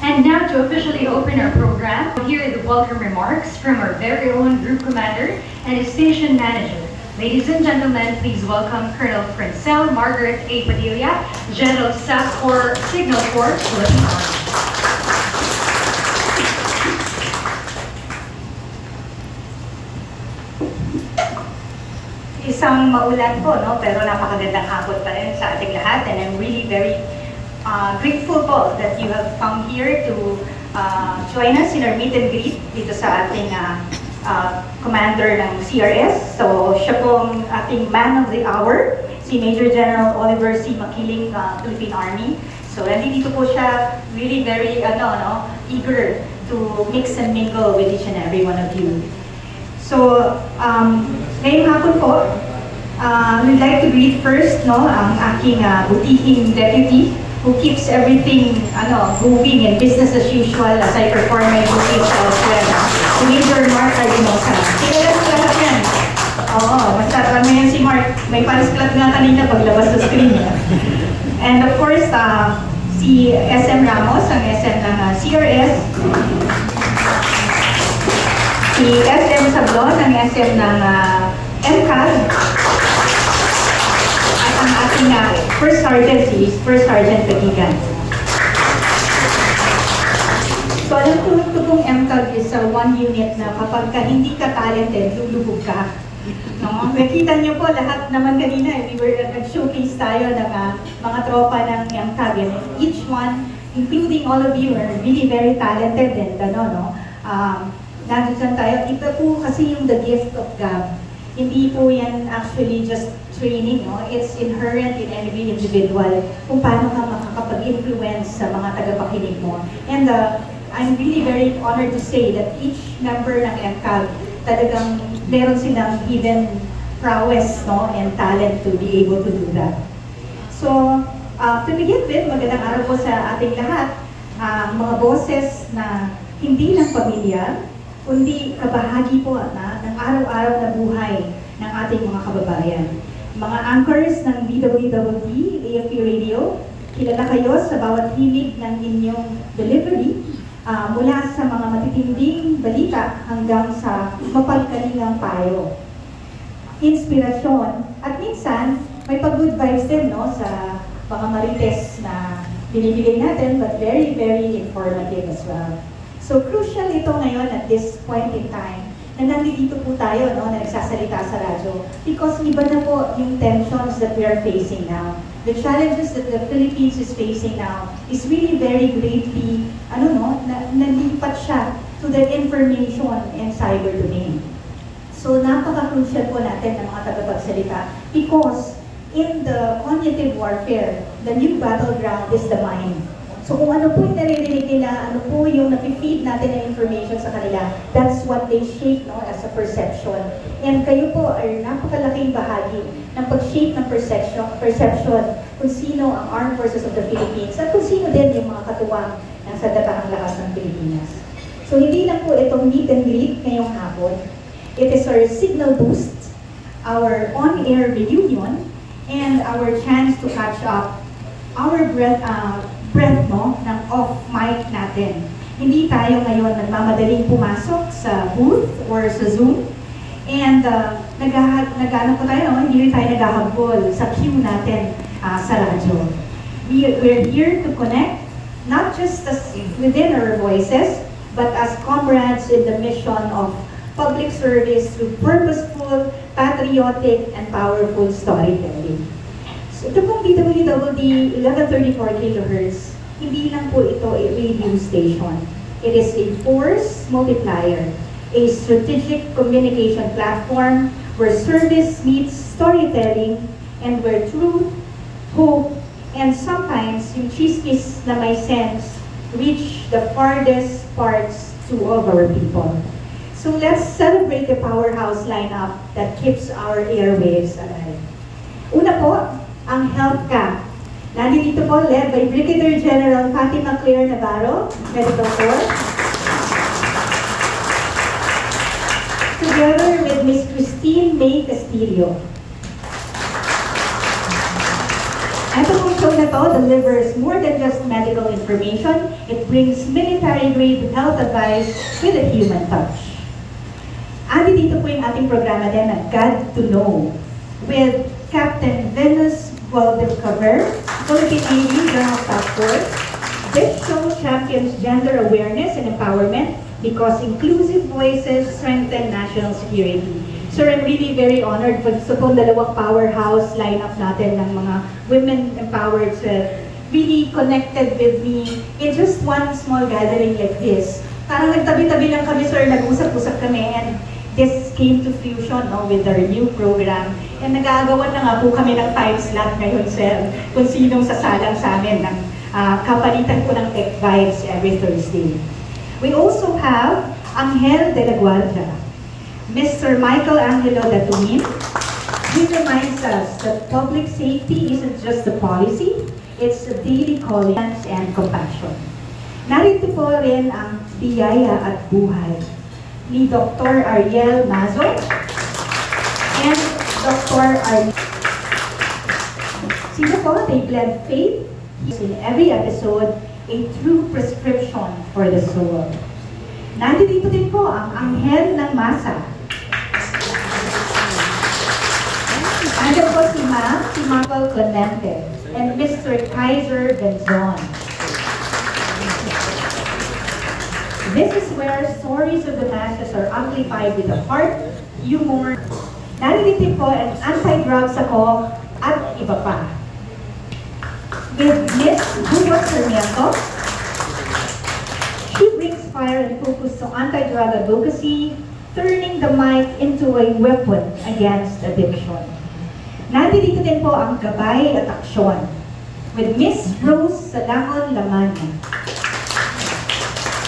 And now to officially open our program, we'll hear the welcome remarks from our very own group commander and his station manager. Ladies and gentlemen, please welcome Colonel Francel Margaret A. Padilla, General Staff Corps Signal Corps, Philippine Army. Isang maulan po, no? Pero napakagandang hapon pa rin sa ating lahat, and I'm really very grateful po that you have come here to join us in our meet and greet dito sa ating commander ng CRS. So siya pong ating man of the hour, si Major General Oliver C. Makiling, Philippine Army. So nandito po siya, really very eager to mix and mingle with each and every one of you. So, ngayong hapon po, we'd like to greet first ang aking butihing deputy who keeps everything moving and business as usual as I perform my duties elsewhere. Si Major Mark Arinosa. Kilala ko lahat yan. Oo, basta alam yan si Mark. May parisklat nga kanina paglabas sa screen niya. And of course, si SM Ramos, ang SM ng CRS. Si SM Sablon, ang SM ng MCAD, at ang ating First Sergeant, si First Sergeant Pagigan. So alam ko pong MCAD is one unit na kapag hindi ka talented, lulubog ka. No? Nakita niyo po lahat naman kanina, we were nag-showcase tayo ng mga tropa ng MCAD. And each one, including all of you, are really very talented and nandun tayo. Ito po kasi yung the gift of God. Hindi po yan actually just training, no? It's inherent in every individual kung paano ka makakapag-influence sa mga tagapakinig mo. And I'm really very honored to say that each member ng MCAG talagang meron silang hidden prowess, no? And talent to be able to do that. So, to begin with, magandang araw po sa ating lahat. Mga boses na hindi lang pamilya, kundi kabahagi po ng araw-araw na buhay ng ating mga kababayan. Mga anchors ng DWWD, AFP Radio, kilala kayo sa bawat hilig ng inyong delivery mula sa mga matitinding balita hanggang sa mapagkalingang payo. Inspirasyon, at minsan may pag-good vibes din sa mga marites na binibigay natin, but very, very informative as well. So crucial ito ngayon at this point in time na nandito po tayo na nagsasalita sa radyo because iba na po yung tensions that we are facing now. The challenges that the Philippines is facing now is really very greatly, nalipat siya to the information and cyber domain. So napaka-crucial po natin ng mga tagapagsalita because in the cognitive warfare, the new battleground is the mind. So kung ano po yung naririnig nila, ano po yung napi-feed natin na information sa kanila, that's what they shape as a perception. And kayo po ay napakalaking bahagi ng pag-shape ng perception kung sino ang Armed Forces of the Philippines at kung sino din yung mga katuwang ng Sandatahang Lakas ng Pilipinas. So hindi lang po itong meet and greet ngayong hapon. It is our signal boost, our on-air reunion, and our chance to catch up our breath ng off-mic natin. Hindi tayo ngayon nagmamadaling pumasok sa booth or sa Zoom. And nag-ano po tayo, hindi tayo naghahabol sa queue natin sa radyo. We're here to connect, not just within our voices, but as comrades in the mission of public service through purposeful, patriotic, and powerful storytelling. Ito pong DWWD 1134 kHz, hindi lang po ito a radio station. It is a force multiplier, a strategic communication platform where service meets storytelling and where truth, hope, and sometimes yung chismis na may sense reach the farthest parts of our people. So let's celebrate the powerhouse lineup that keeps our airwaves alive. Una po, ang HealthCap. Nandito po, led by Brigadier General Fatima Claire Navarro, Medical Corps. Together with Ms. Christine May Castillo. Ito pong show na to delivers more than just medical information. It brings military-grade health advice with a human touch. Andi dito po yung ating programa din na God to Know with Captain Venus Guadalcaver, Philippine Navy General Staff Force. This show champions gender awareness and empowerment because inclusive voices strengthen national security. So I'm really very honored for sa pong dalawang powerhouse lineup natin ng mga women empowered really connected with me in just one small gathering like this. Parang nagtabi-tabi lang kami, sir, nag-usap-usap kami, and this came to fusion with our new program. And nag-aagawan na nga po kami ng time slot ngayon, sir, kung sinong sasalang sa amin ng kapalitan ko ng Tech Vibes every Thursday. We also have Angel de la Guardia, Mr. Michael Angelo Datuin. He reminds us that public safety isn't just a policy, it's a daily calling and compassion. Narito po rin ang biyaya at buhay ni Dr. Ariel Mazo and Dr. Ariel. Sino po? They blend faith in every episode, a true prescription for the soul. Nandito din po ang Anghel ng Masa. Nandiyan po si Michael Clemente, and Mr. Kaiser Benzon. This is where stories of the masses are amplified with the heart, humor. Nandito po ang anti-drugs ako at iba pa. With Miss Hugo Sarmiento, she brings fire and focus to anti-drug advocacy, turning the mic into a weapon against addiction. Nandito din po ang gabay at aksyon with Miss Rose Salangon Lamanya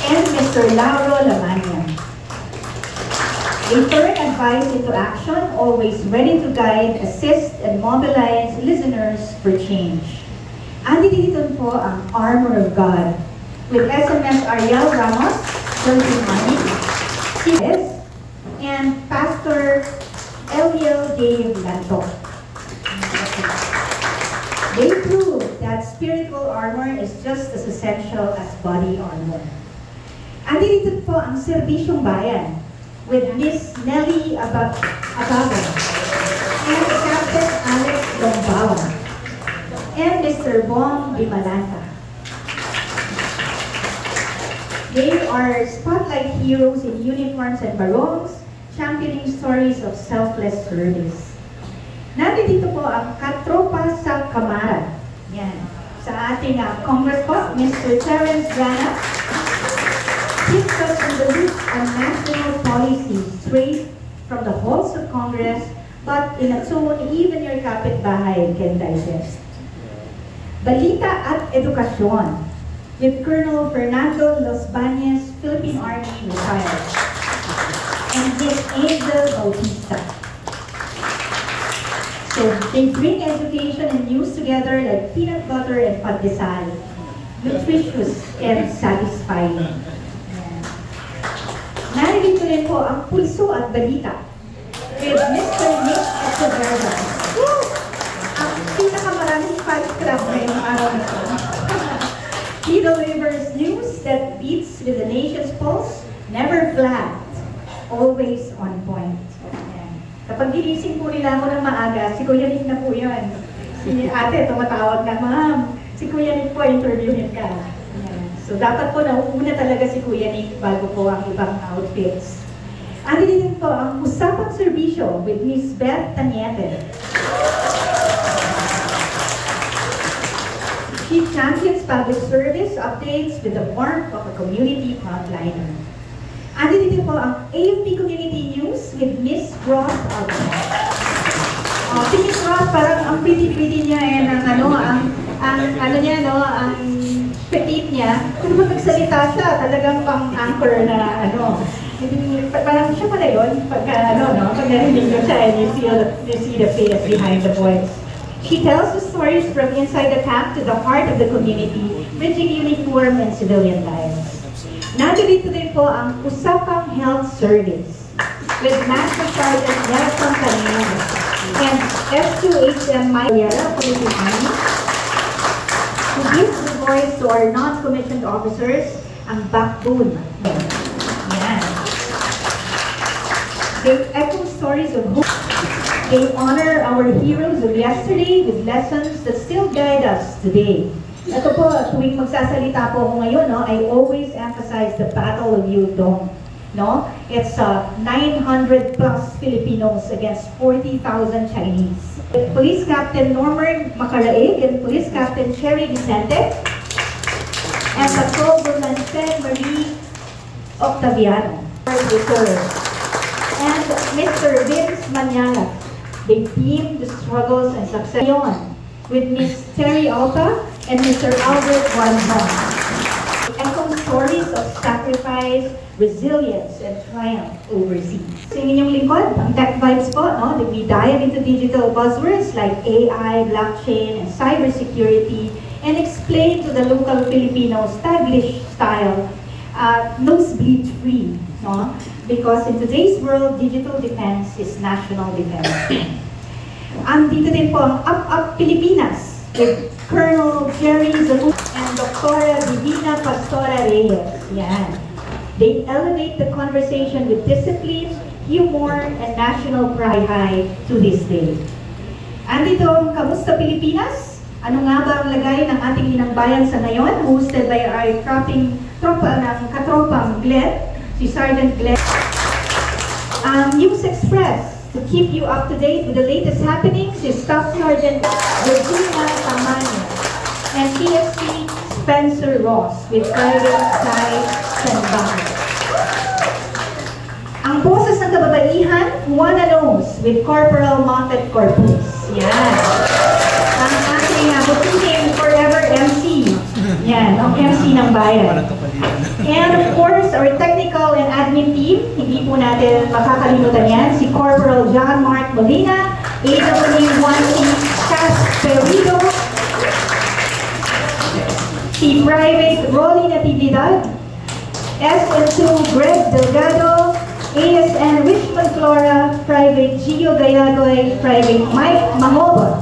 and Mr. Lauro Lamanya. They turn advice into action, always ready to guide, assist, and mobilize listeners for change. Andito po ang Armor of God with SMS Ariel Ramos, Philippine Army, and Pastor Eliel Dave Lanto. They prove that spiritual armor is just as essential as body armor. Andito po ang Serbisyong Bayan with Miss Nelly Abago and Captain Alex Dombawa and Mr. Bong Bimalanta. They are spotlight heroes in uniforms and barongs, championing stories of selfless service. Nandito po ang Katropa sa Kamara. Yan. Sa ating Congress po, Mr. Terence Rana. Keeps us in the loop on national policy straight from the halls of Congress, but in a tone even your kapitbahay can digest. Balita at Edukasyon with Colonel Fernando Los Bañez, Philippine Army retired, and Miss Angel Bautista. So they bring education and news together like peanut butter and pandesal, nutritious and satisfying. Narito rin po ang Pulso at Balita with Mr. Nick Echeverria. Ang pinakamaraming subscribe ngayong araw na ito. He delivers news that beats with the nation's pulse, never flat, always on point. Kapag ginising po nila ako ng maaga, si Kuya Nick na po yun. Si ate tumatawag na, ma'am, si Kuya Nick po, interviewin ka. So dapat po nauuna talaga si Kuya Nick bago po ang ibang outfits. Andito din po ang Usapang Serbisyo with Miss Beth Taniete. She champions public service updates with the warmth of a community frontliner. Andito din po ang AFP Community News with Miss Ross Alton. Si Miss Ross, parang ang pretty-pretty niya and ang petite niya. Kung magsalita siya, talagang pang-anchor na parang siya pala yun, pag narinig nyo siya and you see the face behind the voice. She tells the stories from inside the camp to the heart of the community, bridging uniform and civilian lives. Nandito din po ang Usapang Health Service with Master Sergeant Nelson Canino and F2HM Mayera, Philippine Army, who gives the voice to our non-commissioned officers, ang backbone. Yan. They echo stories of hope. They honor our heroes of yesterday with lessons that still guide us today. Ito po, tuwing magsasalita po ako ngayon, no, I always emphasize the Battle of Yudong. No? It's 900 plus Filipinos against 40,000 Chinese. Police Captain Norman Macaraig and Police Captain Cherry Vicente and Patrol Woman Sen Marie Octaviano. And Mr. Vince Manyala. They team the struggles and success with Miss Terry Alta and Mr. Albert Wanhong. Echo stories of sacrifice, resilience, and triumph overseas. So yung inyong lingkod, ang Tech Vibes po, no? That we dive into digital buzzwords like AI, blockchain, and cybersecurity, and explain to the local Filipinos Taglish style, nosebleed free, no? Because in today's world, digital defense is national defense. Dito din po ang Up Pilipinas with Colonel Jerry Zalud and Dr. Divina Pastora Reyes. Yan. They elevate the conversation with discipline, humor, and national pride high to this day. Andito ang Kamusta Pilipinas? Ano nga ba ang lagay ng ating inang bayan sa ngayon? Hosted by our katropang Glenn, si Sergeant Glenn. News Express, to keep you up to date with the latest happenings, is Staff Sergeant Regina Tamano and TFC Spencer Ross with Private Sai Sanbang. Ang boses ng kababaihan, Juana Knows with Corporal Mounted Corpus. Yan. Ang ating booking forever MC. Yan, ang MC ng bayan. And of course, our technical and admin team, hindi po natin makakalimutan yan, si Corporal John Mark Molina, AW1C Cass Perido, si Private Rolly Natividad, SN2 Greg Delgado, ASN Richmond Flora, Private Gio Gayagoy, Private Mike Mangoba,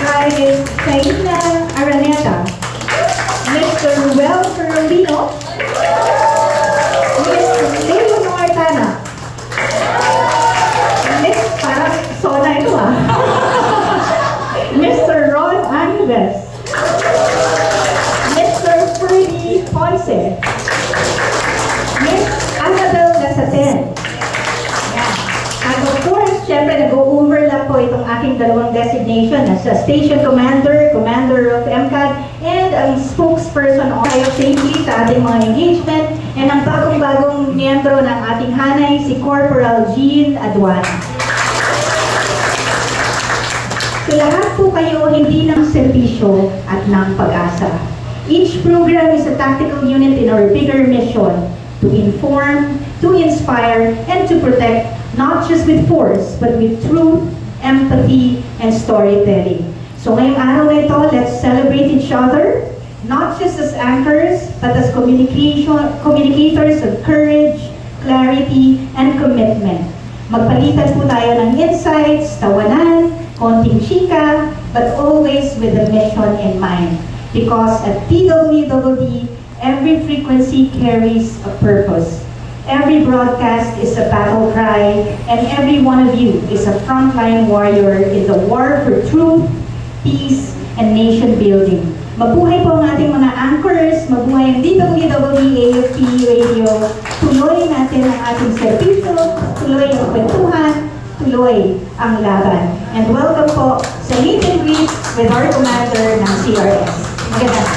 Private Saina Araneta, Mr. Ruel Carolino, Mr. Leonor Tana, parang sona ito Mr. Ron Anves, Mr. Ferdy Ponce, Miss Annabel Gasaten. And of course, syempre nag-overlap po itong aking dalawang designation as a Station Commander, Commander of MCAD, and ang spokesperson o tayo safely sa ating mga engagement, and ang bagong-bagong miyembro ng ating hanay, si Corporal Jean Aduan. So lahat po kayo hindi ng serbisyo at ng pag-asa. Each program is a tactical unit in our bigger mission to inform, to inspire, and to protect, not just with force, but with truth, empathy, and storytelling. So ngayong araw na ito, let's celebrate each other, not just as anchors, but as communicators of courage, clarity, and commitment. Magpalitan po tayo ng insights, tawanan, konting chika, but always with the mission in mind. Because at TWWD, every frequency carries a purpose. Every broadcast is a battle cry, and every one of you is a frontline warrior in the war for truth, peace, and nation building. Mabuhay po ang ating mga anchors, mabuhay ang DWWD AFP Radio, tuloy natin ang ating serbisyo, tuloy ang kwentuhan, tuloy ang laban. And welcome po sa meet and greet with our commander ng CRS. Magandang